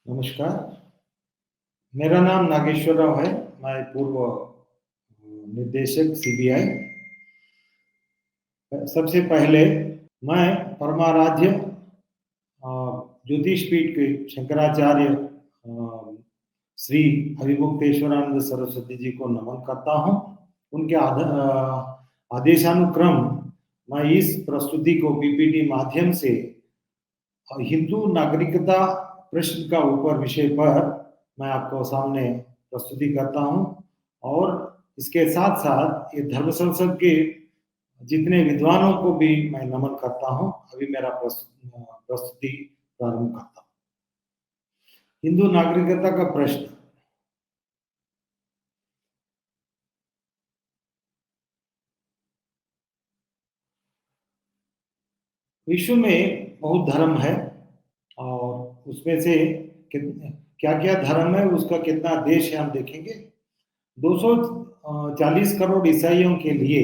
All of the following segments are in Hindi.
नमस्कार, मेरा नाम नागेश्वर राव है। मैं पूर्व निर्देशक सीबीआई। सबसे पहले मैं परमाराध्य ज्योतिष पीठ के शंकराचार्य श्री हरिमुक्तेश्वरानंद सरस्वती जी को नमन करता हूँ। उनके आदेशानुक्रम मैं इस प्रस्तुति को पीपीटी माध्यम से हिंदू नागरिकता प्रश्न का ऊपर विषय पर मैं आपको सामने प्रस्तुति करता हूं और इसके साथ साथ ये धर्म संसद के जितने विद्वानों को भी मैं नमन करता हूं। अभी मेरा प्रस्तुति प्रारंभ करता हूं। हिंदू नागरिकता का प्रश्न। विश्व में बहुत धर्म है और उसमें से क्या क्या धर्म है, उसका कितना देश है हम देखेंगे। 240 करोड़ ईसाइयों के लिए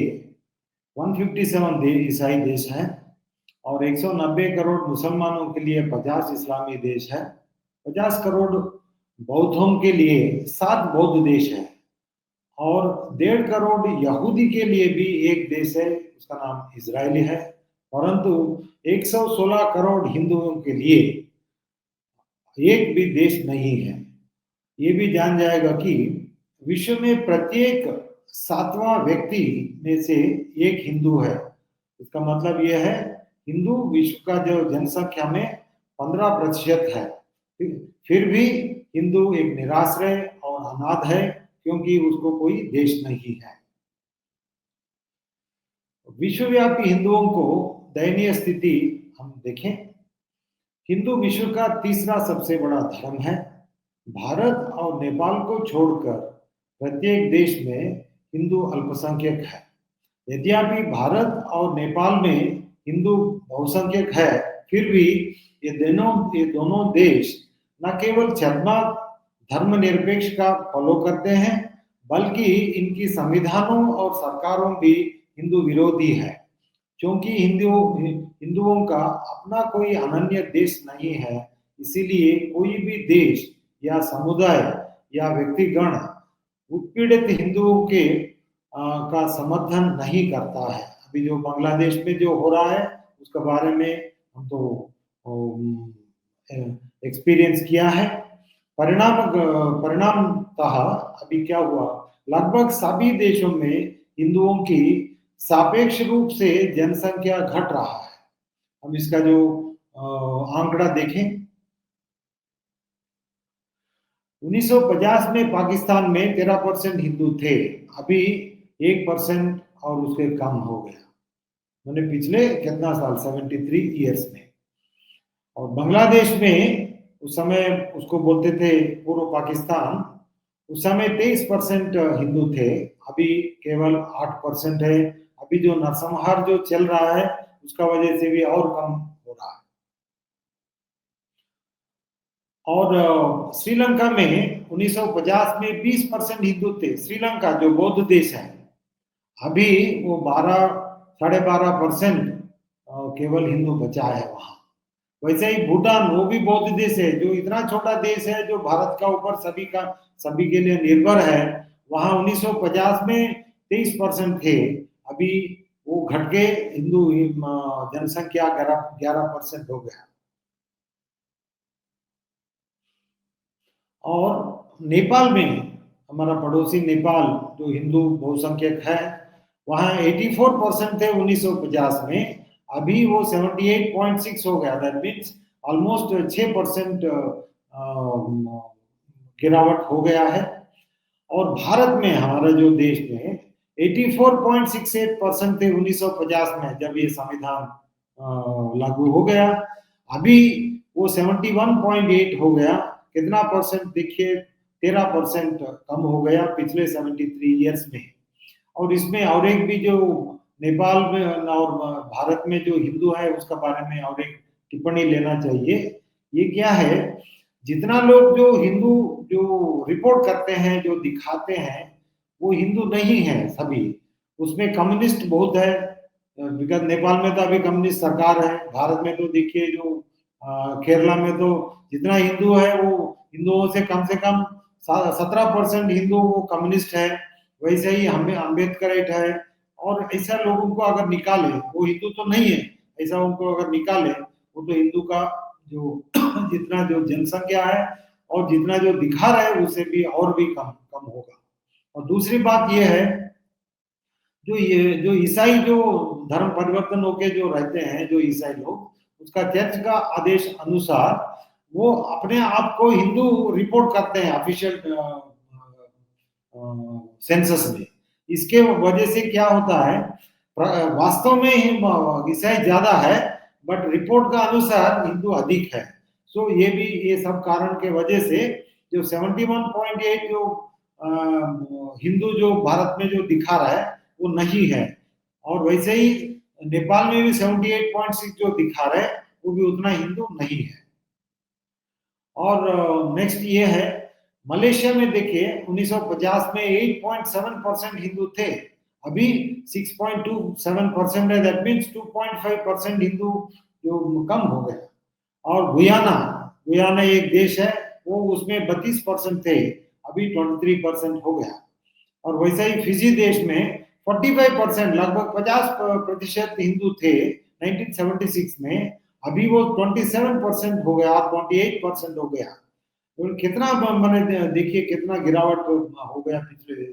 157 ईसाई देश हैं और 190 करोड़ मुसलमानों के लिए 50 इस्लामी देश है। 50 करोड़ बौद्धों के लिए 7 बौद्ध देश है और 1.5 करोड़ यहूदी के लिए भी एक देश है, उसका नाम इजराइल है। परंतु 116 करोड़ हिंदुओं के लिए एक भी देश नहीं है। ये भी जान जाएगा कि विश्व में प्रत्येक 7वां व्यक्ति में से एक हिंदू है। इसका मतलब यह है हिंदू विश्व का जो जनसंख्या में 15% है। फिर भी हिंदू एक निराश्रय और अनाथ है क्योंकि उसको कोई देश नहीं है। विश्वव्यापी हिंदुओं को दयनीय स्थिति हम देखें। हिंदू विश्व का तीसरा सबसे बड़ा धर्म है। भारत और नेपाल को छोड़कर प्रत्येक देश में हिंदू अल्पसंख्यक है। यद्यपि भारत और नेपाल में हिंदू बहुसंख्यक है, फिर भी ये दोनों देश न केवल छद्मा धर्मनिरपेक्ष का फॉलो करते हैं, बल्कि इनकी संविधानों और सरकारों भी हिंदू विरोधी है। क्योंकि हिंदुओं का अपना कोई अनन्य देश नहीं है, इसीलिए कोई भी देश या समुदाय या व्यक्तिगण उत्पीड़ित हिंदुओं के का समर्थन नहीं करता है। अभी जो बांग्लादेश में जो हो रहा है उसके बारे में हम तो एक्सपीरियंस किया है। परिणामतः अभी क्या हुआ, लगभग सभी देशों में हिंदुओं की सापेक्ष रूप से जनसंख्या घट रहा है। हम इसका जो आंकड़ा देखें, 1950 में पाकिस्तान में 13% हिंदू थे, अभी 1% और उसके कम हो गया। मैंने पिछले कितना साल 73 ईयर्स में। और बांग्लादेश में उस समय उसको बोलते थे पूर्व पाकिस्तान, उस समय 23% हिंदू थे, अभी केवल 8% है। अभी जो नरसंहार जो चल रहा है उसका वजह से भी और कम हो रहा है। और श्रीलंका में 1950 में 20% हिंदू थे। श्रीलंका जो बौद्ध देश है, अभी वो 12-12.5% केवल हिंदू बचा है वहां। वैसे ही भूटान, वो भी बौद्ध देश है, जो इतना छोटा देश है जो भारत का ऊपर सभी के लिए निर्भर है। वहां 1950 में 23% थे, अभी वो घट के हिंदू जनसंख्या 11% हो गया। और नेपाल में, हमारा पड़ोसी नेपाल जो हिंदू बहुसंख्यक है, वहाँ 84% थे 1950 में, अभी वो 78.6 हो गया। दैट मीन्स ऑलमोस्ट 6% गिरावट हो गया है। और भारत में, हमारा जो देश में 84.68% थे 1950 में, जब ये संविधान लागू हो गया। अभी वो 71.8 हो गया। कितना परसेंट देखिए, 13% कम हो गया पिछले 73 ईयर्स में। और इसमें और एक भी जो नेपाल में और भारत में जो हिंदू है उसका बारे में और एक टिप्पणी लेना चाहिए। ये क्या है, जितना लोग जो हिंदू जो रिपोर्ट करते हैं, जो दिखाते हैं, वो हिंदू नहीं है सभी। उसमें कम्युनिस्ट बहुत है, बिकॉज नेपाल में तो अभी कम्युनिस्ट सरकार है। भारत में तो देखिए जो केरला में तो जितना हिंदू है वो हिंदुओं से कम 17% हिंदू वो कम्युनिस्ट है। वैसे ही हमें अम्बेडकराइट है। और ऐसा लोगों को अगर निकाले, वो हिंदू तो नहीं है, ऐसा उनको अगर निकाले, वो तो हिंदू का जो जितना जो जनसंख्या है और जितना जो दिखा रहा है उसे भी और भी कम कम होगा। और दूसरी बात ये है, जो ईसाई जो धर्म परिवर्तन होके जो रहते हैं जो ईसाई लोग, उसका चर्च का आदेश अनुसार वो अपने आप को हिंदू रिपोर्ट करते हैं ऑफिशियल सेंसस में। इसके वजह से क्या होता है, वास्तव में ईसाई ज्यादा है, बट रिपोर्ट का अनुसार हिंदू अधिक है। सो ये भी ये सब कारण के वजह से जो 71.8 जो हिंदू जो भारत में जो दिखा रहा है वो नहीं है। और वैसे ही नेपाल में भी 78.6 जो दिखा रहा है वो भी उतना हिंदू नहीं है। और नेक्स्ट ये है, मलेशिया में देखिए 1950 में 8.7% हिंदू थे, अभी 6.27% है। दैट मीन्स 2.5% हिंदू जो कम हो गए। और गुयाना, गुयाना एक देश है, वो उसमें 32% थे, अभी 23% हो गया। और वैसा ही फिजी देश में 45% लगभग 50% हिंदू थे 1976 में, अभी वो 27% हो गया, 28% हो गया। तो कितना मैंने देखिए कितना गिरावट हो गया पिछले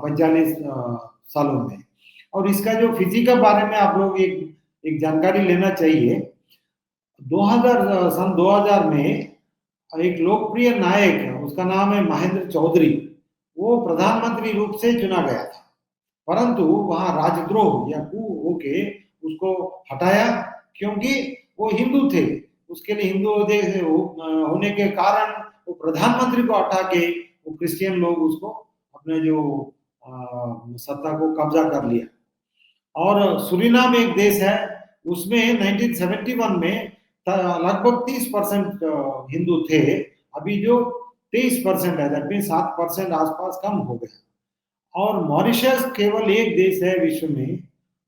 45 सालों में। और इसका जो फिजी के बारे में आप लोग एक जानकारी लेना चाहिए। 2000 में एक लोकप्रिय नायक है, उसका नाम है महेंद्र चौधरी, वो प्रधानमंत्री रूप से चुना गया था, परंतु वहां राजद्रोह या कू होके उसको हटाया, क्योंकि वो हिंदू थे। उसके लिए हिंदू होने के कारण वो प्रधानमंत्री को हटा के वो क्रिश्चियन लोग उसको अपने जो सत्ता को कब्जा कर लिया। और सुरीनाम एक देश है, उसमें 1971 में लगभग 30% हिंदू थे, अभी जो 23% है, दैट मीन 7% आसपास कम हो गया। और मॉरिशस केवल एक देश है विश्व में,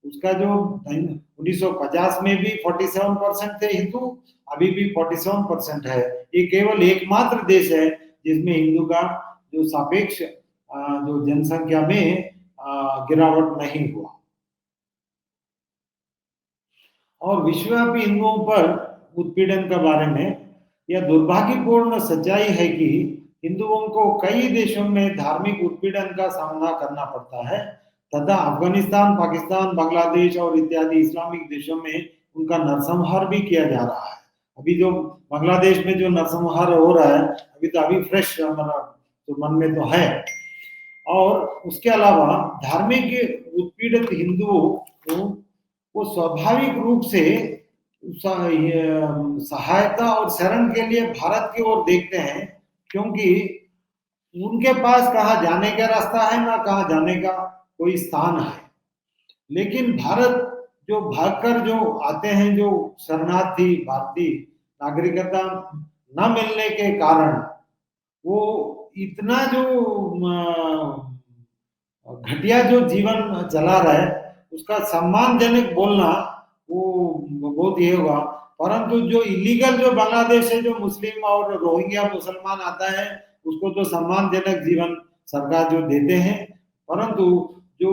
उसका जो 1950 में भी 47% थे हिंदू, अभी भी 47% है। ये केवल एकमात्र देश है जिसमें हिंदू का जो सापेक्ष जो जनसंख्या में गिरावट नहीं हुआ। और विश्वव्यापी हिंदुओं पर उत्पीड़न के बारे में यह दुर्भाग्यपूर्ण सच्चाई है कि हिंदुओं को कई देशों में धार्मिक उत्पीड़न का सामना करना पड़ता है, तथा अफगानिस्तान, पाकिस्तान, बांग्लादेश और इत्यादि इस्लामिक देशों में उनका नरसंहार भी किया जा रहा है। अभी जो बांग्लादेश में जो नरसंहार हो रहा है, अभी तो अभी फ्रेश हमारा तो मन में तो है। और उसके अलावा धार्मिक उत्पीड़ित हिंदुओं को वो स्वाभाविक रूप से सहायता और शरण के लिए भारत की ओर देखते हैं, क्योंकि उनके पास कहाँ जाने का रास्ता है ना कहाँ जाने का कोई स्थान है। लेकिन भारत जो भागकर जो आते हैं, जो शरणार्थी भारतीय नागरिकता न मिलने के कारण वो इतना जो घटिया जो जीवन चला रहा है, उसका सम्मानजनक बोलना वो बहुत ये होगा। परंतु जो इलीगल जो बांग्लादेश है, जो मुस्लिम और रोहिंग्या मुसलमान आता है, उसको तो सम्मानजनक जीवन सरकार जो देते हैं, परंतु जो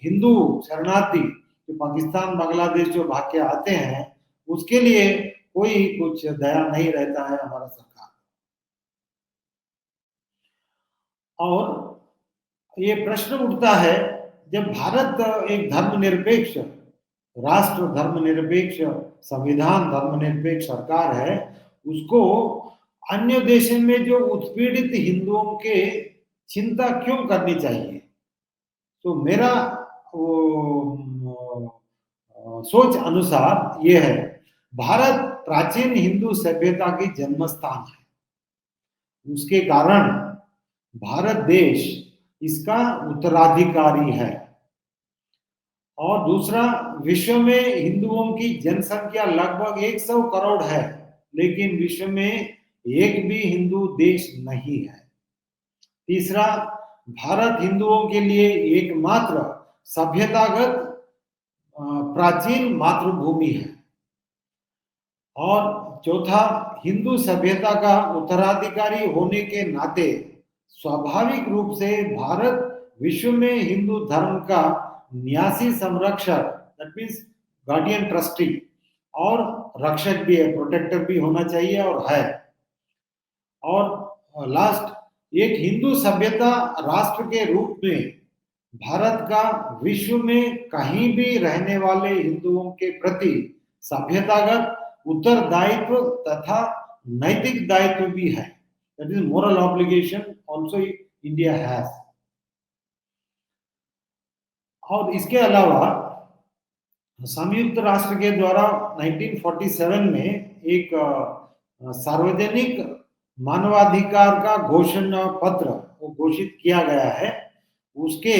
हिंदू शरणार्थी जो पाकिस्तान बांग्लादेश जो भाग के आते हैं, उसके लिए कोई कुछ दया नहीं रहता है हमारा सरकार। और ये प्रश्न उठता है, जब भारत एक धर्मनिरपेक्ष राष्ट्र, धर्मनिरपेक्ष संविधान, धर्मनिरपेक्ष सरकार है, उसको अन्य देशों में जो उत्पीड़ित हिंदुओं के चिंता क्यों करनी चाहिए? तो मेरा सोच अनुसार ये है, भारत प्राचीन हिंदू सभ्यता की जन्म स्थान है, उसके कारण भारत देश इसका उत्तराधिकारी है। और दूसरा, विश्व में हिंदुओं की जनसंख्या लगभग 100 करोड़ है, लेकिन विश्व में एक भी हिंदू देश नहीं है। तीसरा, भारत हिंदुओं के लिए एकमात्र सभ्यतागत प्राचीन मातृभूमि है। और चौथा, हिंदू सभ्यता का उत्तराधिकारी होने के नाते स्वाभाविक रूप से भारत विश्व में हिंदू धर्म का न्यासी संरक्षक, दैट मीन्स गार्डियन ट्रस्टी और रक्षक भी है, प्रोटेक्टर भी होना चाहिए और है। और लास्ट, एक हिंदू सभ्यता राष्ट्र के रूप में भारत का विश्व में कहीं भी रहने वाले हिंदुओं के प्रति सभ्यतागत उत्तरदायित्व तथा नैतिक दायित्व भी है। That is moral obligation also India has. और इसके अलावा संयुक्त राष्ट्र के द्वारा 1947 में एक सार्वजनिक मानवाधिकार का घोषणा पत्र घोषित किया गया है। उसके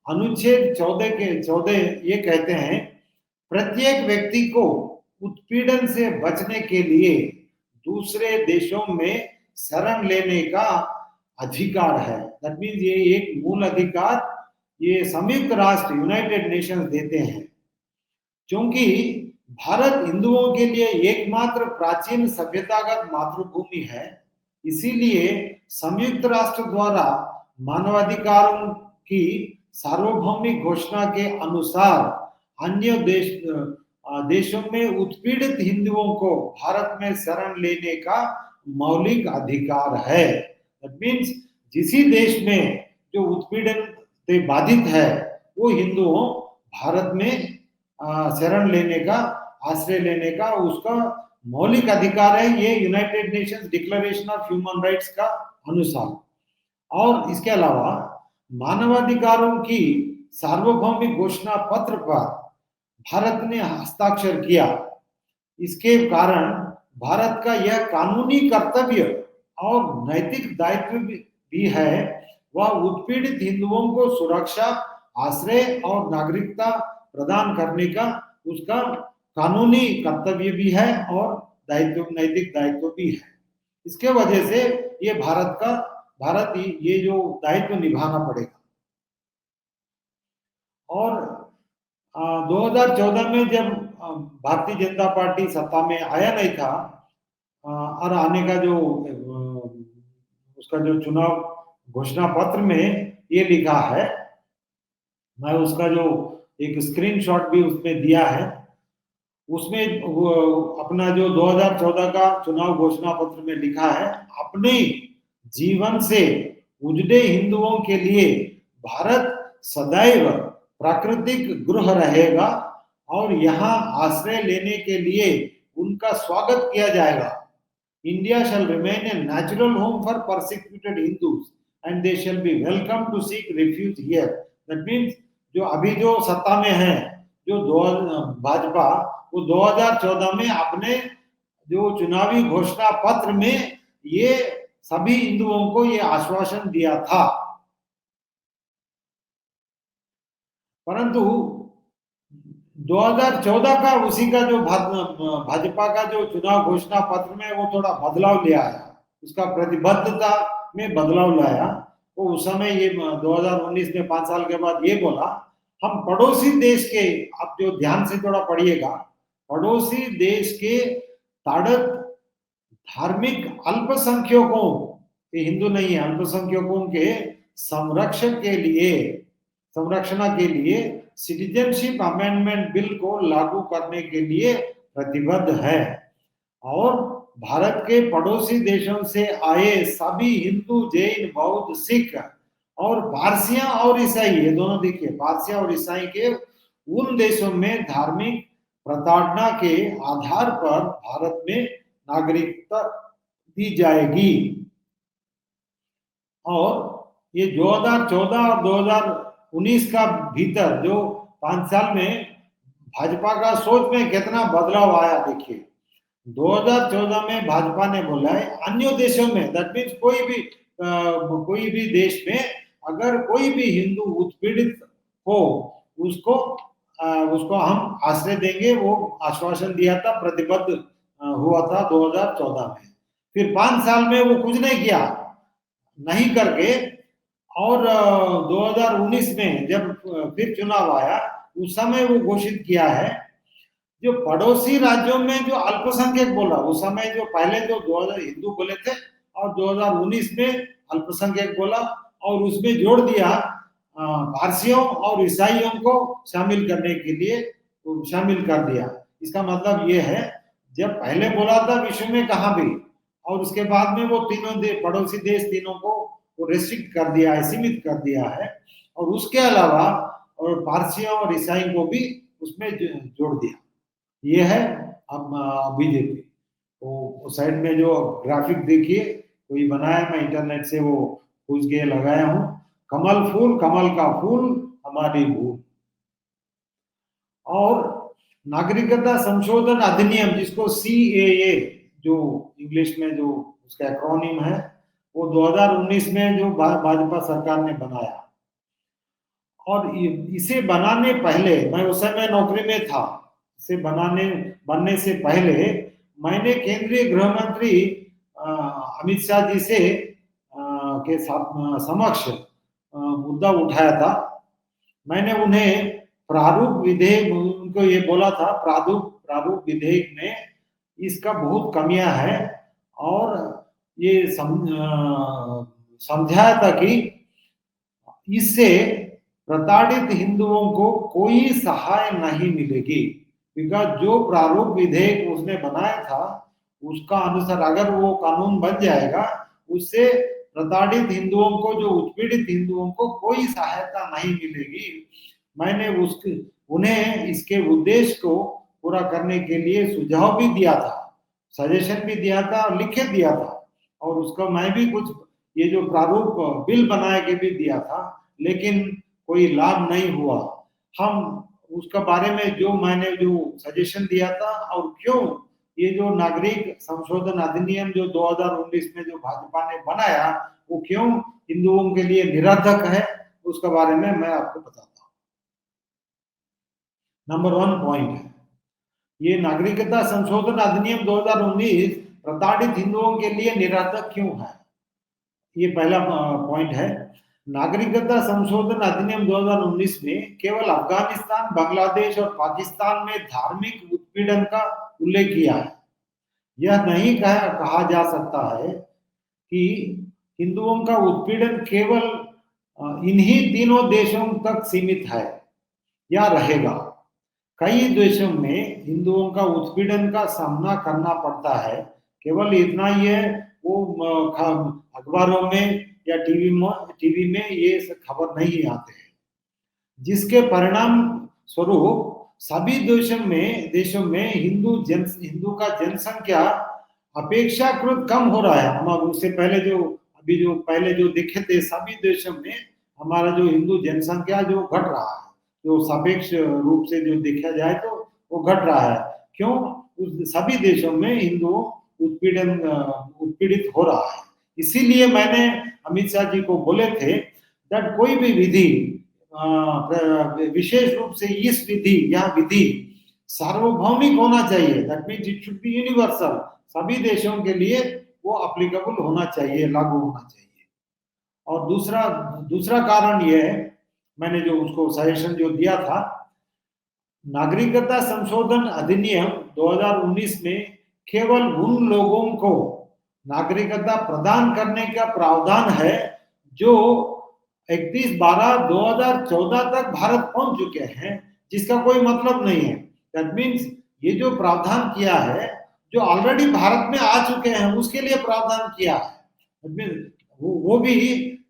अनुच्छेद 14 ये कहते हैं, प्रत्येक व्यक्ति को उत्पीड़न से बचने के लिए दूसरे देशों में शरण लेने का अधिकार है। दैट मीन्स ये एक मूल अधिकार ये संयुक्त राष्ट्र यूनाइटेड नेशंस देते हैं। क्योंकि भारत हिंदुओं के लिए एकमात्र प्राचीन सभ्यतागत मातृभूमि है, इसीलिए संयुक्त राष्ट्र द्वारा मानवाधिकारों की सार्वभौमिक घोषणा के अनुसार अन्य देशों में उत्पीड़ित हिंदुओं को भारत में शरण लेने का मौलिक अधिकार है। दैट मीन्स जिस देश में जो उत्पीड़न से बाधित है वो हिंदुओं भारत में शरण लेने का, आश्रय लेने का उसका मौलिक अधिकार है, ये United Nations declaration of human rights का अनुसार। और इसके अलावा मानवाधिकारों की सार्वभौमिक घोषणा पत्र पर भारत ने हस्ताक्षर किया। इसके कारण भारत का यह कानूनी कर्तव्य और नैतिक दायित्व भी है, वह उत्पीड़ित हिंदुओं को सुरक्षा, आश्रय और नागरिकता प्रदान करने का उसका कानूनी कर्तव्य भी है और दायित्व, नैतिक दायित्व भी है। इसके वजह से ये भारत ये जो दायित्व निभाना पड़ेगा। और 2014 में जब भारतीय जनता पार्टी सत्ता में आया नहीं था और आने का जो उसका जो चुनाव घोषणा पत्र में ये लिखा है, मैं उसका जो एक स्क्रीनशॉट भी उसमें दिया है, उसमें वो अपना जो 2014 का चुनाव घोषणा पत्र में लिखा है, अपने जीवन से उजड़े हिंदुओं के लिए भारत सदैव प्राकृतिक गृह रहेगा और यहाँ आश्रय लेने के लिए उनका स्वागत किया जाएगा। India shall remain a natural home for persecuted Hindus and they shall be welcome to seek refuge here. That means जो अभी जो सत्ता में है जो भाजपा, वो 2014 में अपने जो चुनावी घोषणा पत्र में ये सभी हिंदुओं को ये आश्वासन दिया था। परंतु 2014 का उसी का जो भाजपा का जो चुनाव घोषणा पत्र में वो थोड़ा बदलाव ले आया, उसका प्रतिबद्धता में बदलाव लाया। वो उस समय ये 2019 में 5 साल के बाद ये बोला, हम पड़ोसी देश के, आप जो ध्यान से थोड़ा पढ़िएगा, पड़ोसी देश के ताड़त धार्मिक अल्पसंख्यकों, ये हिंदू नहीं है, अल्पसंख्यकों के संरक्षण के लिए सिटीजनशिप अमेंडमेंट बिल को लागू करने के लिए प्रतिबद्ध है और भारत के पड़ोसी देशों से आए सभी हिंदू, जैन, बौद्ध, सिख और पारसियां और ईसाई, ये दोनों देखिए, पारसियां और ईसाई के उन देशों में धार्मिक प्रताड़ना के आधार पर भारत में नागरिकता दी जाएगी। और ये 2014 और 2019 का भीतर जो 5 साल में भाजपा का सोच में कितना बदलाव आया देखिए। 2014 में भाजपा ने बोला है अन्य देशों में, दैट मीन्स कोई भी देश में अगर कोई भी हिंदू उत्पीड़ित हो उसको हम आश्रय देंगे, वो आश्वासन दिया था, प्रतिबद्ध हुआ था 2014 में। फिर 5 साल में वो कुछ नहीं किया, नहीं करके, और 2019 में जब फिर चुनाव आया उस समय वो घोषित किया है जो पड़ोसी राज्यों में जो अल्पसंख्यक बोला, उस समय जो पहले जो 2000 हिंदू बोले थे और 2019 में अल्पसंख्यक बोला, और उसमें जोड़ दिया पारसियों और ईसाइयों को शामिल करने के लिए शामिल कर दिया। इसका मतलब ये है, जब पहले बोला था विश्व में कहाँ भी, और उसके बाद में वो तीनों पड़ोसी देश तीनों को वो रेस्ट्रिक्ट कर दिया है, सीमित कर दिया है, और उसके अलावा और पारसियों और ईसाई को भी उसमें जोड़ दिया। ये है अब बीजेपी। तो साइड में जो ग्राफिक देखिए कोई बनाया, मैं इंटरनेट से वो खोज के लगाया हूँ, कमल फूल, कमल का फूल हमारी भूल। और नागरिकता संशोधन अधिनियम, जिसको CAA जो इंग्लिश में जो उसका एक्रोनिम है, वो 2019 में जो भाजपा सरकार ने बनाया। और इसे बनाने पहले, मैं उस समय नौकरी में था, इसे बनने से पहले मैंने केंद्रीय गृह मंत्री अमित शाह जी से के समक्ष मुद्दा उठाया था। मैंने उन्हें प्रारूप विधेयक, उनको ये बोला था, प्रारूप विधेयक में इसका बहुत कमियां है, और ये समझाया था कि इससे प्रताड़ित हिंदुओं को कोई सहाय नहीं मिलेगी, क्योंकि जो प्रारूप विधेयक उसने बनाया था उसका अनुसार अगर वो कानून बन जाएगा, उससे प्रताड़ित हिंदुओं को, जो उत्पीड़ित हिंदुओं को कोई सहायता नहीं मिलेगी। मैंने उन्हें इसके उद्देश्य को पूरा करने के लिए सुझाव भी दिया था, सजेशन भी दिया था और लिख के दिया था, और उसका मैं भी कुछ ये जो प्रारूप बिल बना के भी दिया था, लेकिन कोई लाभ नहीं हुआ। हम उसके बारे में जो मैंने जो सजेशन दिया था, और क्यों ये जो नागरिक संशोधन अधिनियम जो 2019 में जो भाजपा ने बनाया, वो क्यों हिंदुओं के लिए निरर्थक है, उसके बारे में मैं आपको बताता हूँ। नंबर 1 पॉइंट है, ये नागरिकता संशोधन अधिनियम 2019 प्रताड़ित हिंदुओं के लिए निरर्थक क्यों है। ये पहला पॉइंट है। नागरिकता संशोधन अधिनियम 2019 में केवल अफगानिस्तान, बांग्लादेश और पाकिस्तान में धार्मिक उत्पीड़न का उल्लेख किया है। यह नहीं कहा जा सकता है कि हिंदुओं का उत्पीड़न केवल इन्हीं तीनों देशों तक सीमित है या रहेगा। कई देशों में हिंदुओं का उत्पीड़न का सामना करना पड़ता है। केवल इतना ही है, वो अखबारों में या टीवी में ये खबर नहीं आते हैं, जिसके परिणाम स्वरूप सभी देशों में हिंदू का जनसंख्या अपेक्षाकृत कम हो रहा है। हमारे उससे पहले जो पहले जो देखे थे, सभी देशों में हमारा जो हिंदू जनसंख्या जो घट रहा है, जो सापेक्ष रूप से जो देखा जाए तो वो घट रहा है। क्यों? सभी देशों में हिंदू उत्पीड़ित हो रहा है। इसीलिए मैंने अमित शाह जी को बोले थे दैट कोई भी विधि, विशेष रूप से यह विधि सार्वभौमिक होना चाहिए। That means it should be universal, सभी देशों के लिए वो एप्लीकेबल होना चाहिए, लागू होना चाहिए। और दूसरा कारण ये है, मैंने जो उसको सजेशन जो दिया था, नागरिकता संशोधन अधिनियम 2019 में केवल उन लोगों को नागरिकता प्रदान करने का प्रावधान है जो 31/12/2014 तक भारत पहुंच चुके हैं, जिसका कोई मतलब नहीं है। दैट मीन्स ये जो प्रावधान किया है, जो ऑलरेडी भारत में आ चुके हैं उसके लिए प्रावधान किया है। वो भी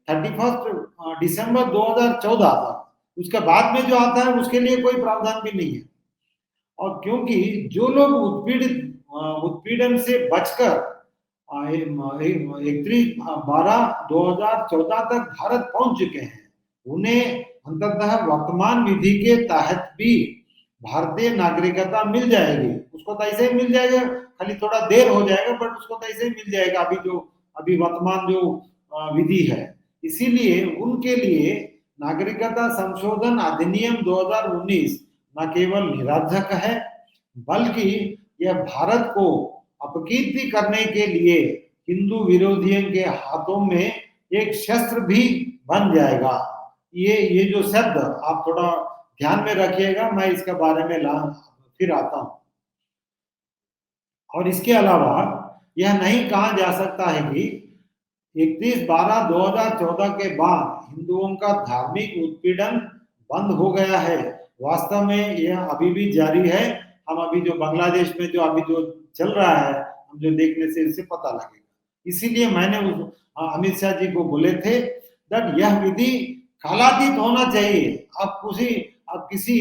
31 दिसंबर 2014 तक, उसके बाद में जो आता है उसके लिए कोई प्रावधान भी नहीं है। और क्योंकि जो लोग उत्पीड़न से बचकर 31/12/2014 तक भारत पहुंच चुके हैं, उन्हें अंततः वर्तमान विधि के तहत भी भारतीय नागरिकता मिल जाएगी। उसको तो ऐसे ही मिल जाएगा, खाली थोड़ा देर हो जाएगा, बट उसको तो ऐसे ही मिल जाएगा। अभी वर्तमान जो विधि है, इसीलिए उनके लिए नागरिकता संशोधन अधिनियम 2019 न केवल निरर्थक है, बल्कि यह भारत को अपकीर्ति करने के लिए हिंदू विरोधियों के हाथों में एक शस्त्र भी बन जाएगा। ये जो शब्द आप थोड़ा ध्यान में रखिएगा, मैं इसके बारे में फिर आता हूं। और इसके अलावा यह नहीं कहा जा सकता है कि 31/12/2014 के बाद हिंदुओं का धार्मिक उत्पीड़न बंद हो गया है। वास्तव में यह अभी भी जारी है। हम अभी जो बांग्लादेश में जो अभी जो चल रहा है, हम जो देखने से इससे पता लगेगा। इसीलिए मैंने अमित शाह जी को बोले थे दैट यह विधि कालातीत होना चाहिए। अब किसी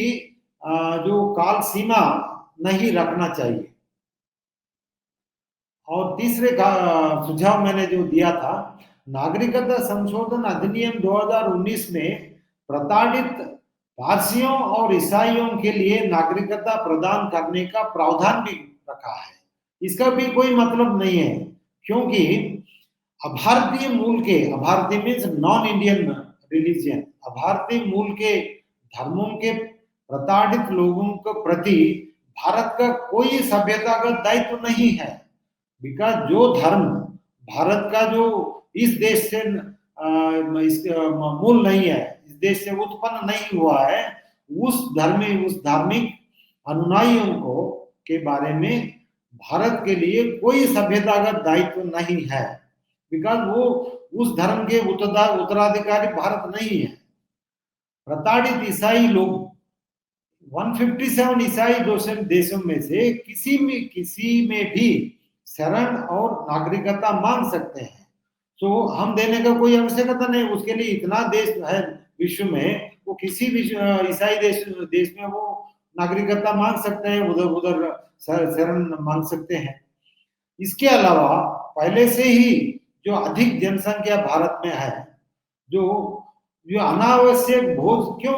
जो काल सीमा नहीं रखना चाहिए। और तीसरे का सुझाव मैंने जो दिया था, नागरिकता संशोधन अधिनियम 2019 में प्रताड़ित पारसियों और ईसाइयों के लिए नागरिकता प्रदान करने का प्रावधान भी रखा है। इसका भी कोई मतलब नहीं है, क्योंकि अभारतीय मूल के, अभारतीय मीन्स नॉन इंडियन रिलीजियन, अभारतीय मूल के धर्मों के प्रताड़ित लोगों के प्रति भारत का कोई सभ्यतागत दायित्व नहीं है। बिकॉज जो धर्म भारत का जो इस देश से मूल नहीं है, इस देश से उत्पन्न नहीं हुआ है, उस धार्मिक अनुयायियों को के बारे में भारत के लिए कोई सभ्यतागत दायित्व नहीं है। बिकॉज वो उस धर्म के उत्तराधिकारी भारत नहीं है। प्रताड़ित ईसाई लोग 157 ईसाई देशों में से किसी में भी शरण और नागरिकता मांग सकते हैं। तो हम देने का कोई आवश्यकता नहीं। उसके लिए इतना देश है विश्व में, वो किसी भी ईसाई देश में वो नागरिकता मांग सकते हैं, उधर शरण मांग सकते हैं। इसके अलावा पहले से ही जो अधिक जनसंख्या भारत में है, जो अनावश्यक बोझ क्यों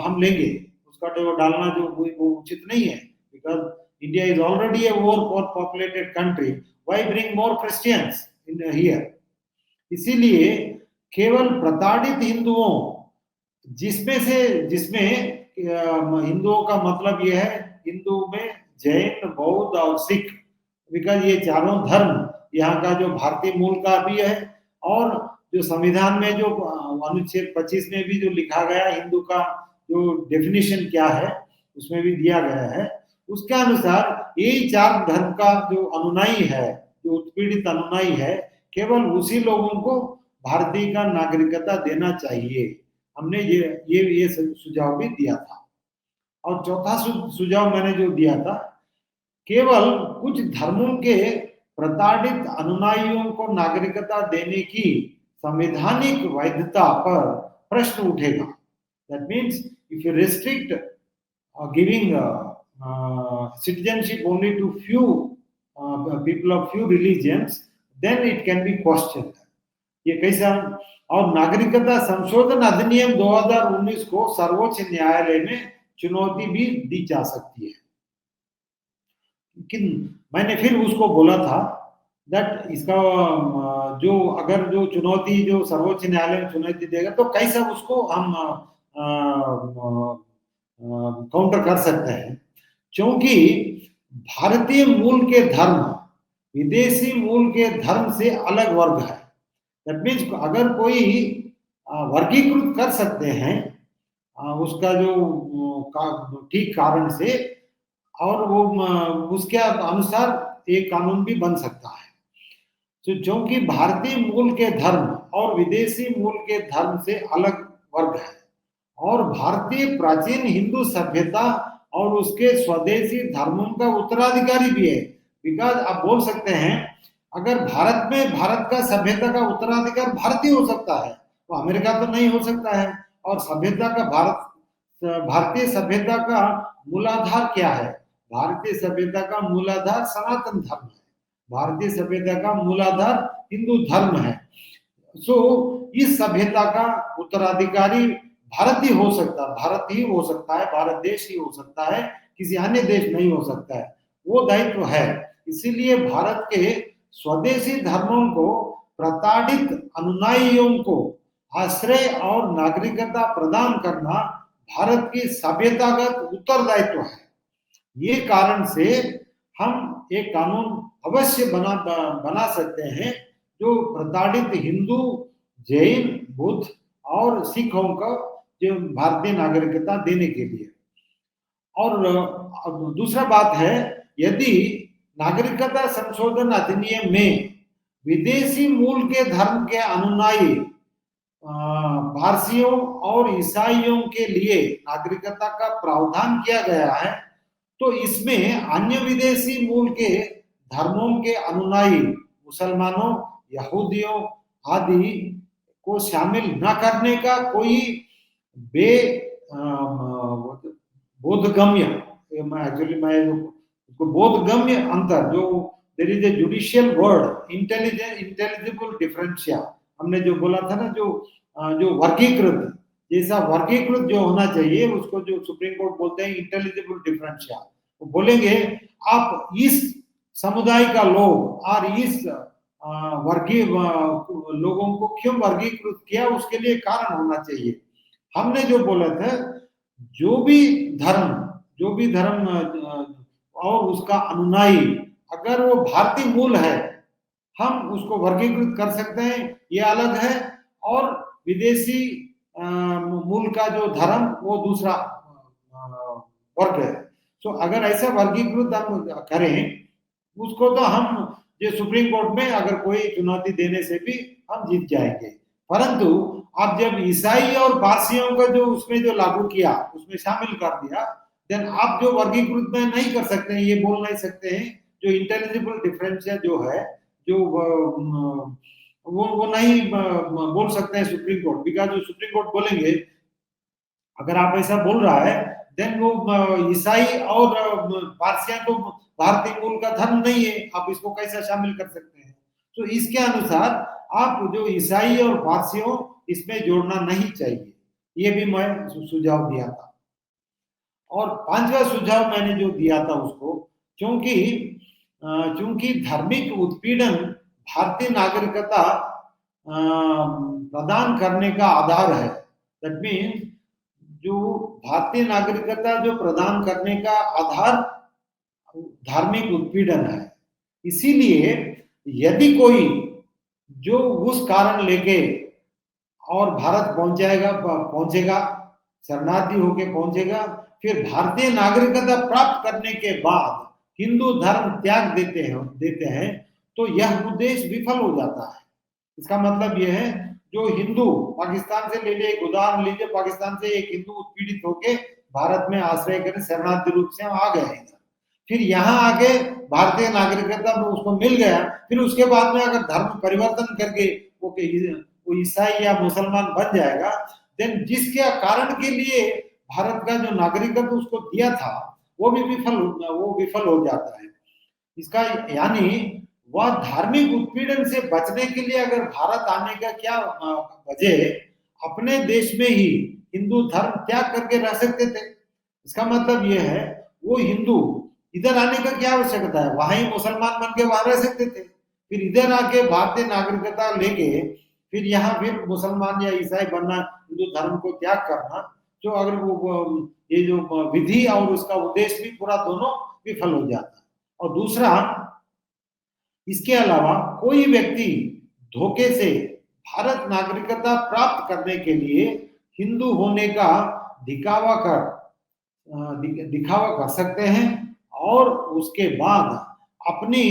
हम लेंगे, उसका तो डालना जो वो उचित नहीं है। Because India is already a overpopulated country. Why bring more Christians in here? इसीलिए केवल प्रताड़ित हिंदुओं, जिसमें हिंदुओं का मतलब यह है हिंदू में जैन, बौद्ध और सिख, बिकॉज ये चारों धर्म यहाँ का जो भारतीय मूल का भी है, और जो संविधान में जो अनुच्छेद 25 में भी जो लिखा गया हिंदू का जो डेफिनेशन क्या है उसमें भी दिया गया है, उसके अनुसार यही चार धर्म का जो अनुयायी है, जो उत्पीड़ित अनुयायी है, केवल उसी लोगों को भारतीय का नागरिकता देना चाहिए। हमने ये सुझाव भी दिया था। और चौथा सुझाव मैंने जो दिया था, केवल कुछ धर्मों के प्रताड़ित अनुयायियों को नागरिकता देने की संवैधानिक वैधता पर प्रश्न उठेगा। That means if you restrict giving citizenship only to few people of few religions, then it can be questioned. ये कैसा? और नागरिकता संशोधन अधिनियम 2019 को सर्वोच्च न्यायालय में चुनौती भी दी जा सकती है। लेकिन मैंने फिर उसको बोला था दैट इसका जो अगर जो चुनौती जो सर्वोच्च न्यायालय में चुनौती देगा तो कैसा उसको हम काउंटर कर सकते हैं, क्योंकि भारतीय मूल के धर्म विदेशी मूल के धर्म से अलग वर्ग है। दैट मीन्स अगर कोई वर्गीकृत कर सकते हैं उसका जो ठीक कारण से, और वो उसके अनुसार एक कानून भी बन सकता है। तो क्योंकि भारतीय मूल के धर्म और विदेशी मूल के धर्म से अलग वर्ग है, और भारतीय प्राचीन हिंदू सभ्यता और उसके स्वदेशी धर्मों का उत्तराधिकारी भी है। बिकॉज आप बोल सकते हैं अगर भारत में भारत का सभ्यता का उत्तराधिकार भारतीय हो सकता है तो अमेरिका तो नहीं हो सकता है। और सभ्यता का भारतीय सभ्यता का मूलाधार क्या है? भारतीय सभ्यता का मूलाधार सनातन धर्म है। भारतीय सभ्यता का मूलाधार हिंदू धर्म है। सो इस सभ्यता का उत्तराधिकारी भारत ही हो सकता है, भारत देश ही हो सकता है, किसी अन्य देश नहीं हो सकता है। वो दायित्व है। इसीलिए भारत के स्वदेशी धर्मों को प्रताड़ित अनुयायियों को आश्रय और नागरिकता प्रदान करना भारत की सभ्यतागत उत्तरदायित्व है। ये कारण से हम एक कानून अवश्य बना सकते हैं जो प्रताड़ित हिंदू, जैन, बुद्ध और सिखों को जो भारतीय नागरिकता देने के लिए। और दूसरा बात है, यदि नागरिकता संशोधन अधिनियम में विदेशी मूल के धर्म के अनुयायी पारसियों और ईसाइयों के लिए नागरिकता का प्रावधान किया गया है, तो इसमें अन्य विदेशी मूल के धर्मों के अनुयायी मुसलमानों, यहूदियों आदि को शामिल न करने का कोई बे बोधगम्य, एक्चुअली मैं उसको बोधगम्य अंतर, जो there is a judicial word intelligible differentia, हमने जो बोला था ना, जो वर्गीकृत, जैसा वर्गीकृत जो होना चाहिए उसको जो सुप्रीम कोर्ट बोलते हैं इंटेलिजिबल डिफरेंशिया, वो बोलेंगे आप इस समुदाय का लोग और इस वर्गीय लोगों को क्यों वर्गीकृत किया, उसके लिए कारण होना चाहिए। हमने जो बोला था, जो भी धर्म और उसका अनुयायी अगर वो भारतीय मूल है, हम उसको वर्गीकृत कर सकते हैं, ये अलग है, और विदेशी मूल का जो धर्म वो दूसरा वर्ग है। तो अगर ऐसा वर्गीकृत हम करें उसको, तो हम जो सुप्रीम कोर्ट में अगर कोई चुनौती देने से भी हम जीत जाएंगे। परंतु आप जब ईसाई और पारसियों का जो उसमें जो लागू किया, उसमें शामिल कर दिया, देन आप जो वर्गीकृत में नहीं कर सकते हैं, ये बोल नहीं सकते हैं, जो इंटेलिजिबल डिफरेंस जो है, जो वो नहीं बोल सकते हैं सुप्रीम कोर्ट, बिकॉज जो सुप्रीम कोर्ट बोलेंगे अगर आप ऐसा बोल रहा है, देन वो ईसाई और पारसियां तो भारतीय मूल का धर्म नहीं है, आप इसको कैसे शामिल कर सकते हैं। तो इसके अनुसार आप जो ईसाई और पारसियों इसमें जोड़ना नहीं चाहिए, ये भी मैं सुझाव दिया था। और पांचवा सुझाव मैंने जो दिया था उसको, क्योंकि धार्मिक उत्पीड़न भारतीय नागरिकता प्रदान करने का आधार है। दैट मीन्स जो भारतीय नागरिकता जो प्रदान करने का आधार धार्मिक उत्पीड़न है। इसीलिए यदि कोई जो उस कारण लेके और भारत पहुंचेगा, शरणार्थी होके पहुंचेगा, फिर भारतीय नागरिकता प्राप्त करने के बाद हिंदू धर्म त्याग देते हैं, तो यह उद्देश्य विफल हो जाता है। इसका मतलब यह है, जो हिंदू पाकिस्तान से ले लीजिए, एक उदाहरण लीजिए, पाकिस्तान से एक हिंदू उत्पीड़ित होके भारत में आश्रय कर शरणार्थी रूप से आ गए हैं, फिर यहाँ आके भारतीय नागरिकता में उसको मिल गया, फिर उसके बाद में अगर धर्म परिवर्तन करके वो ईसाई या मुसलमान बन जाएगा, देन जिसके कारण के लिए भारत का जो नागरिकत्व उसको दिया था वो विफल हो जाता है। इसका यानी वह धार्मिक उत्पीड़न से बचने के लिए अगर भारत आने का क्या वजह, अपने देश में ही हिंदू धर्म त्याग करके रह सकते थे। इसका मतलब यह है, वो हिंदू इधर आने का क्या आवश्यकता है, वहां ही मुसलमान बन के वहां रह सकते थे, फिर इधर आके भारतीय नागरिकता लेके फिर यहाँ फिर मुसलमान या ईसाई बनना, हिंदू धर्म को त्याग करना, जो अगर वो ये जो विधि और उसका उद्देश्य भी पूरा दोनों विफल हो जाता है। और दूसरा, इसके अलावा कोई व्यक्ति धोखे से भारत नागरिकता प्राप्त करने के लिए हिंदू होने का दिखावा कर सकते हैं, और उसके बाद अपनी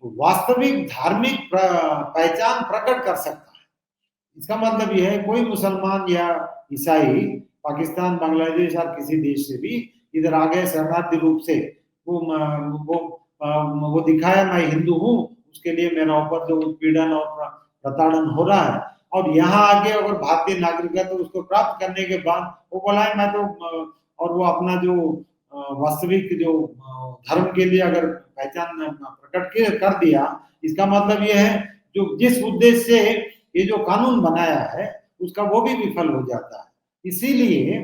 वास्तविक धार्मिक पहचान प्रकट कर सकता है। इसका मतलब यह है, कोई मुसलमान या ईसाई पाकिस्तान, बांग्लादेश और किसी देश से भी इधर आ गए शरणार्थी रूप से, वो दिखाया मैं हिंदू हूँ, उसके लिए मेरा ऊपर जो उत्पीड़न और प्रताड़न हो रहा है, और यहाँ आके अगर भारतीय नागरिकता तो उसको प्राप्त करने के बाद वो बोला है मैं तो, और वो अपना जो वास्तविक जो धर्म के लिए अगर पहचान प्रकट कर दिया, इसका मतलब यह है, जो जिस उद्देश्य से ये जो कानून बनाया है उसका वो भी विफल हो जाता है। इसीलिए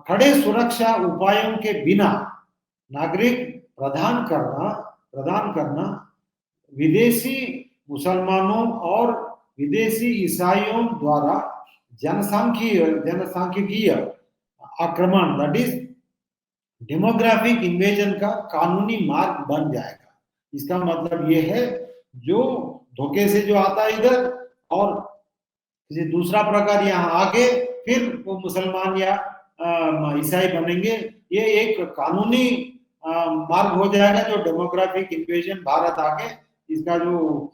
कड़े सुरक्षा उपायों के बिना नागरिक प्रदान करना विदेशी मुसलमानों और विदेशी ईसाइयों द्वारा जनसांख्यिकीय आक्रमण, दैट इज डेमोग्राफिक इन्वेजन का कानूनी मार्ग बन जाएगा। इसका मतलब यह है, जो धोखे से जो आता है इधर, और किसी दूसरा प्रकार यहाँ आके फिर वो मुसलमान या ईसाई बनेंगे, ये एक कानूनी मार्ग हो जाएगा, जो डेमोग्राफिक इन्वेजन भारत आके इसका जो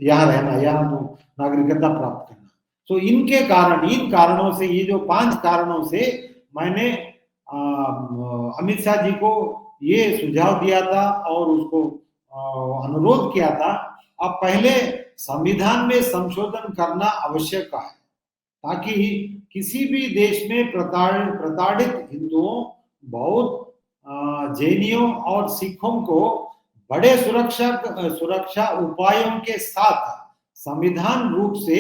यहाँ रहना, यहाँ जो नागरिकता प्राप्त करना। तो इनके कारण, इन कारणों से, ये जो 5 कारणों से मैंने अमित शाह जी को ये सुझाव दिया था और उसको अनुरोध किया था, अब पहले संविधान में संशोधन करना आवश्यक है, ताकि किसी भी देश में प्रताड़ित हिंदुओं, बौद्ध, जैनियों और सिखों को बड़े सुरक्षा उपायों के साथ संविधान रूप से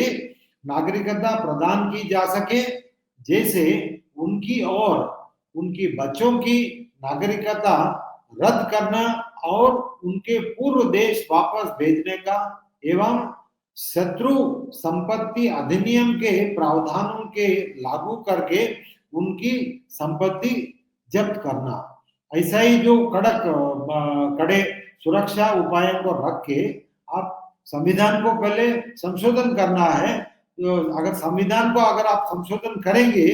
नागरिकता प्रदान की जा सके, जैसे उनकी और उनकी बच्चों की नागरिकता रद्द करना और उनके पूर्व देश वापस भेजने का, एवं शत्रु संपत्ति अधिनियम के प्रावधानों के लागू करके उनकी संपत्ति जब्त करना। ऐसा ही जो कड़े सुरक्षा उपायों को रख के आप संविधान को पहले संशोधन करना है। तो अगर संविधान को अगर आप संशोधन करेंगे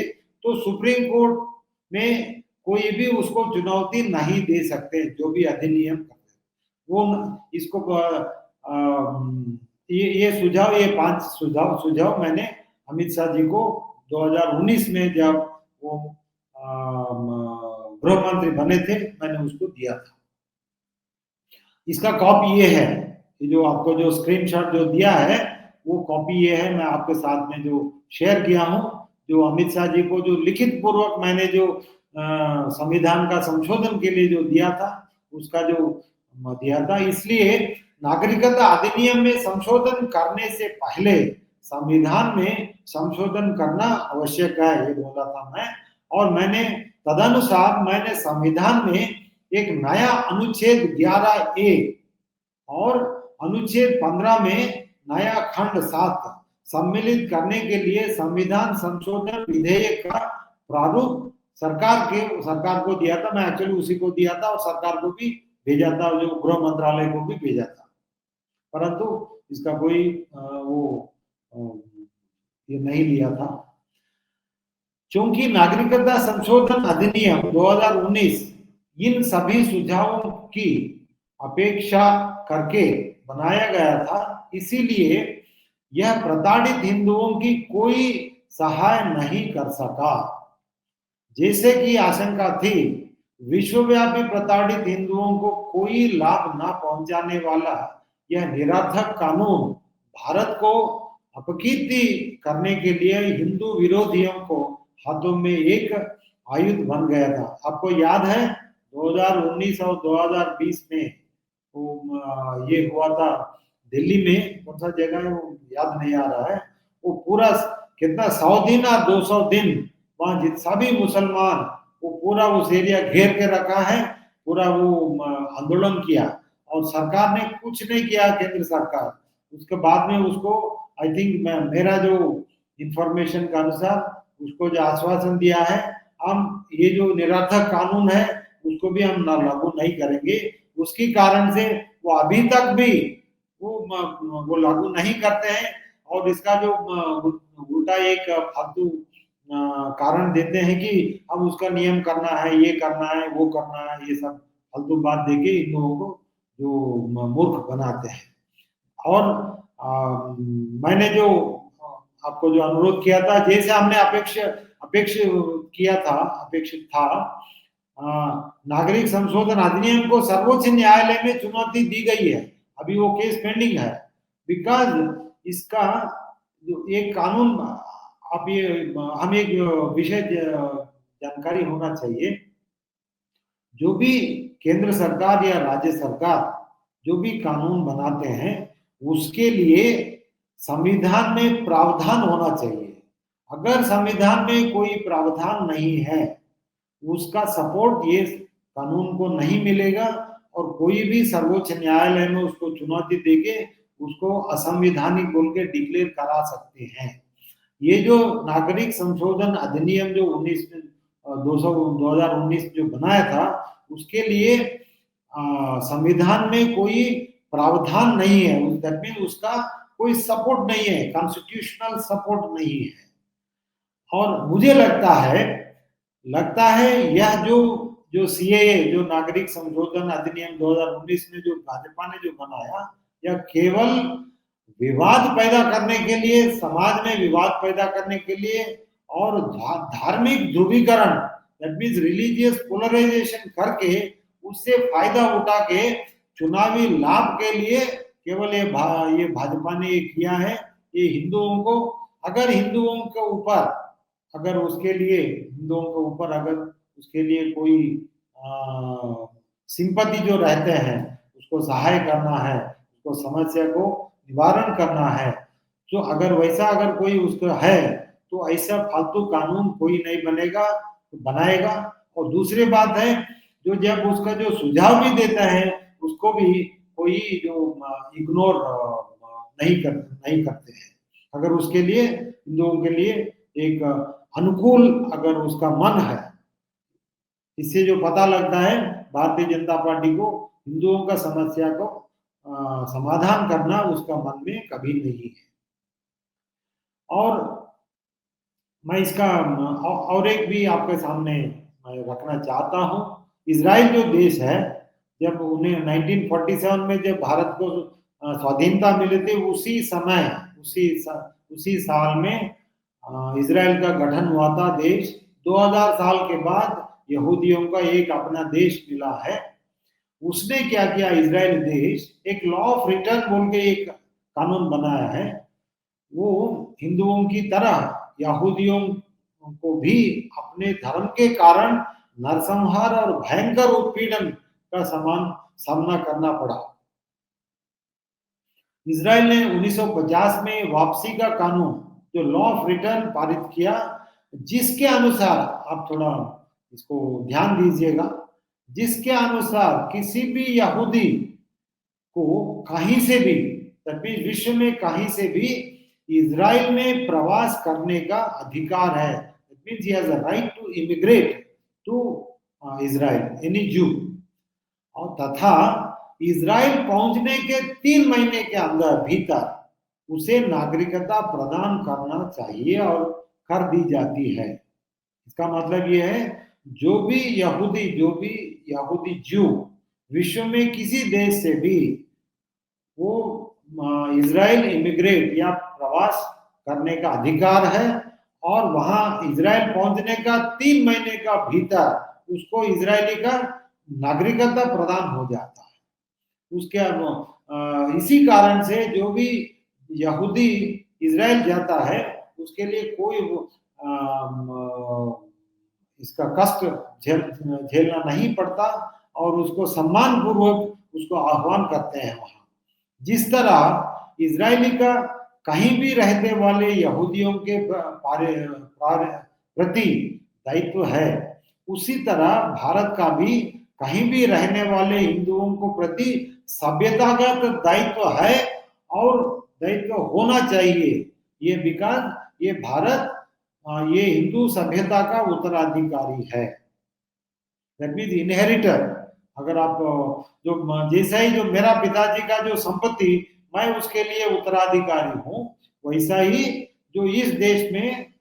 तो सुप्रीम कोर्ट में कोई भी उसको चुनौती नहीं दे सकते, जो भी अधिनियम वो इसको ये सुझाव, ये 5 सुझाव मैंने अमित शाह जी को 2019 में जब वो गृह मंत्री बने थे, मैंने उसको दिया था। इसका कॉपी ये है, ये जो आपको जो स्क्रीनशॉट जो दिया है वो कॉपी ये है, मैं आपके साथ में जो शेयर किया हूं, जो अमित शाह जी को जो लिखित पूर्वक मैंने जो संविधान का संशोधन के लिए जो दिया था, उसका जो दिया था। इसलिए नागरिकता अधिनियम में संशोधन करने से पहले संविधान में संशोधन करना आवश्यक है, ये बोला था मैं। और मैंने तदनुसार मैंने संविधान में एक नया अनुच्छेद 11A और अनुच्छेद 15 में नया खंड 7 सम्मिलित करने के लिए संविधान संशोधन विधेयक का प्रारूप सरकार को दिया था। मैं एक्चुअली उसी को दिया था और सरकार को भी भेजा था, जो गृह मंत्रालय को भी भेजा था, परंतु इसका कोई ये नहीं लिया था। क्योंकि नागरिकता संशोधन अधिनियम 2019 इन सभी सुझावों की अपेक्षा करके बनाया गया था, इसीलिए यह प्रताड़ित हिंदुओं की कोई सहाय नहीं कर सका। जैसे कि आशंका थी, विश्वव्यापी प्रताड़ित हिंदुओं को कोई लाभ न पहुंचाने वाला यह निरर्थक कानून भारत को अपकीर्ति करने के लिए हिंदू विरोधियों को हाथों में एक आयुध बन गया था। आपको याद है 2019 और 2020 में ये हुआ था दिल्ली में, कौन सा जगह है वो याद नहीं आ रहा है, वो पूरा कितना 100 दिन और 200 दिन वहां सभी मुसलमान वो पूरा उस एरिया घेर के रखा है, पूरा वो आंदोलन किया और सरकार ने कुछ नहीं किया, केंद्र सरकार। उसके बाद में उसको आई थिंक मेरा जो इंफॉर्मेशन के अनुसार उसको जो आश्वासन दिया है, हम ये जो निरर्थक कानून है उसको भी हम लागू नहीं करेंगे। उसके कारण से वो अभी तक भी वो लागू नहीं करते हैं और इसका जो उल्टा एक फालतू कारण देते हैं कि हम उसका नियम करना है, ये करना है, वो करना है, ये सब फालतू बात देके इन लोगों को जो मूर्ख बनाते हैं। और मैंने जो आपको जो अनुरोध किया था, जैसे हमने अपेक्षित था नागरिक संशोधन अधिनियम को सर्वोच्च न्यायालय में चुनौती दी गई है, अभी वो केस पेंडिंग है। बिकॉज इसका जो एक कानून, आप ये हम एक विषय जानकारी होना चाहिए, जो भी केंद्र सरकार या राज्य सरकार जो भी कानून बनाते हैं उसके लिए संविधान में प्रावधान होना चाहिए। अगर संविधान में कोई प्रावधान नहीं है, उसका सपोर्ट ये कानून को नहीं मिलेगा और कोई भी सर्वोच्च न्यायालय में उसको चुनौती देके उसको असंवैधानिक बोल के डिक्लेयर करा सकते हैं। ये जो नागरिक संशोधन अधिनियम जो 2019 जो बनाया था, उसके लिए संविधान में कोई प्रावधान नहीं है, दैट मीन उसका कोई सपोर्ट नहीं है, कॉन्स्टिट्यूशनल सपोर्ट नहीं है। और मुझे लगता है यह जो जो सीएए, जो नागरिक संशोधन अधिनियम 2019 में जो भाजपा ने जो बनाया, यह केवल विवाद पैदा करने के लिए, समाज में विवाद पैदा करने के लिए और धार्मिक ध्रुवीकरण, दैट मीन्स रिलीजियस पोलराइजेशन करके उससे फायदा उठा के चुनावी लाभ के लिए केवल ये भाजपा ने ये किया है। ये हिंदुओं को, अगर हिंदुओं के ऊपर, अगर उसके लिए हिंदुओं के ऊपर अगर उसके लिए कोई सिंपैथी जो रहते हैं, उसको सहाय करना है, उसको समस्या को निवारण करना है, तो अगर वैसा अगर कोई उसका है तो ऐसा फालतू कानून कोई नहीं बनेगा, बनाएगा। और दूसरी बात है, जो जब उसका जो सुझाव भी देता है उसको भी कोई जो इग्नोर नहीं करते हैं। अगर उसके लिए, हिंदुओं के लिए एक अनुकूल अगर उसका मन है, इससे जो पता लगता है भारतीय जनता पार्टी को हिंदुओं का समस्या को समाधान करना उसका मन में कभी नहीं है। और मैं इसका और एक भी आपके सामने मैं रखना चाहता हूं। इजराइल जो देश है, जब उन्हें 1947 में जब भारत को स्वाधीनता मिली थी, उसी समय उसी साल में इजराइल का गठन हुआ था देश। 2000 साल के बाद यहूदियों का एक अपना देश मिला है। उसने क्या किया, इजराइल देश एक लॉ ऑफ रिटर्न बोल के एक कानून बनाया है। वो हिंदुओं की तरह यहूदियों को भी अपने धर्म के कारण नरसंहार और भयंकर उत्पीड़न का सामना करना पड़ा। इजराइल ने 1950 में वापसी का कानून, जो लॉ ऑफ रिटर्न, पारित किया, जिसके अनुसार, आप थोड़ा इसको ध्यान दीजिएगा, जिसके अनुसार किसी भी यहूदी को कहीं से भी, तभी विश्व में कहीं से भी इजराइल में प्रवास करने का अधिकार है। It means he has a right to immigrate to Israel, any Jew. और तथा इजराइल पहुंचने के 3 महीने के अंदर भीतर उसे नागरिकता प्रदान करना चाहिए और कर दी जाती है। इसका मतलब यह है, जो भी यहूदी ज्यू विश्व में किसी देश से भी वो इजराइल इमिग्रेट या प्रवास करने का अधिकार है, और वहां इजराइल पहुंचने का 3 महीने का भीतर उसको इजरायली का नागरिकता प्रदान हो जाता है। उसके इसी कारण से जो भी यहूदी इजराइल जाता है उसके लिए कोई इसका कष्ट झेलना नहीं पड़ता, और उसको सम्मान पूर्वक उसको आह्वान करते हैं वहां। जिस तरह इजरायली का कहीं भी रहने वाले यहूदियों के प्रति दायित्व है, उसी तरह भारत का भी कहीं भी रहने वाले हिंदुओं को प्रति सभ्यतागत दायित्व है और दायित्व होना चाहिए। ये बिकॉज ये भारत ये हिंदू सभ्यता का उत्तराधिकारी है, दैट मीन्स इनहेरिटर। अगर आप जो जैसा ही जो मेरा पिताजी का जो संपत्ति, मैं उसके लिए उत्तराधिकारी हूँ, वैसा ही जो इस देश में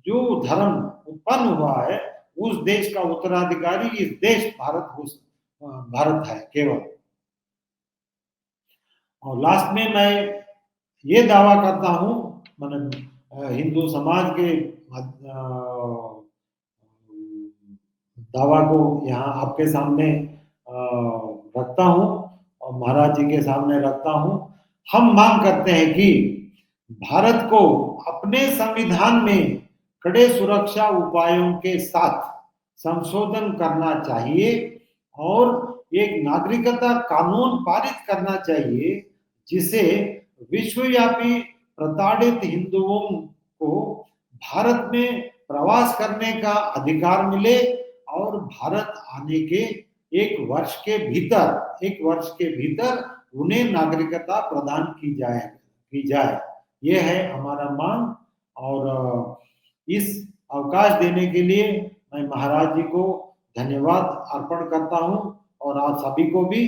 जो धर्म उत्पन्न हुआ है उस देश का उत्तराधिकारी इस देश भारत है केवल। और लास्ट में मैं ये दावा करता हूँ, मतलब हिंदू समाज के दावा को यहाँ आपके सामने रखता हूँ और महाराज जी के सामने रखता हूँ। हम मांग करते हैं कि भारत को अपने संविधान में कड़े सुरक्षा उपायों के साथ संशोधन करना चाहिए और एक नागरिकता कानून पारित करना चाहिए, जिसे विश्वव्यापी प्रताड़ित हिंदुओं को भारत में प्रवास करने का अधिकार मिले और भारत आने के एक वर्ष के भीतर उन्हें नागरिकता प्रदान की जाए। यह है हमारा मांग। और इस अवकाश देने के लिए मैं महाराज जी को धन्यवाद अर्पण करता हूँ और आप सभी को भी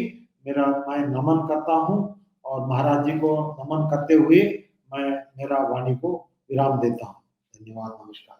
मैं नमन करता हूँ, और महाराज जी को नमन करते हुए मैं मेरा वाणी को विराम देता हूँ। धन्यवाद, नमस्कार।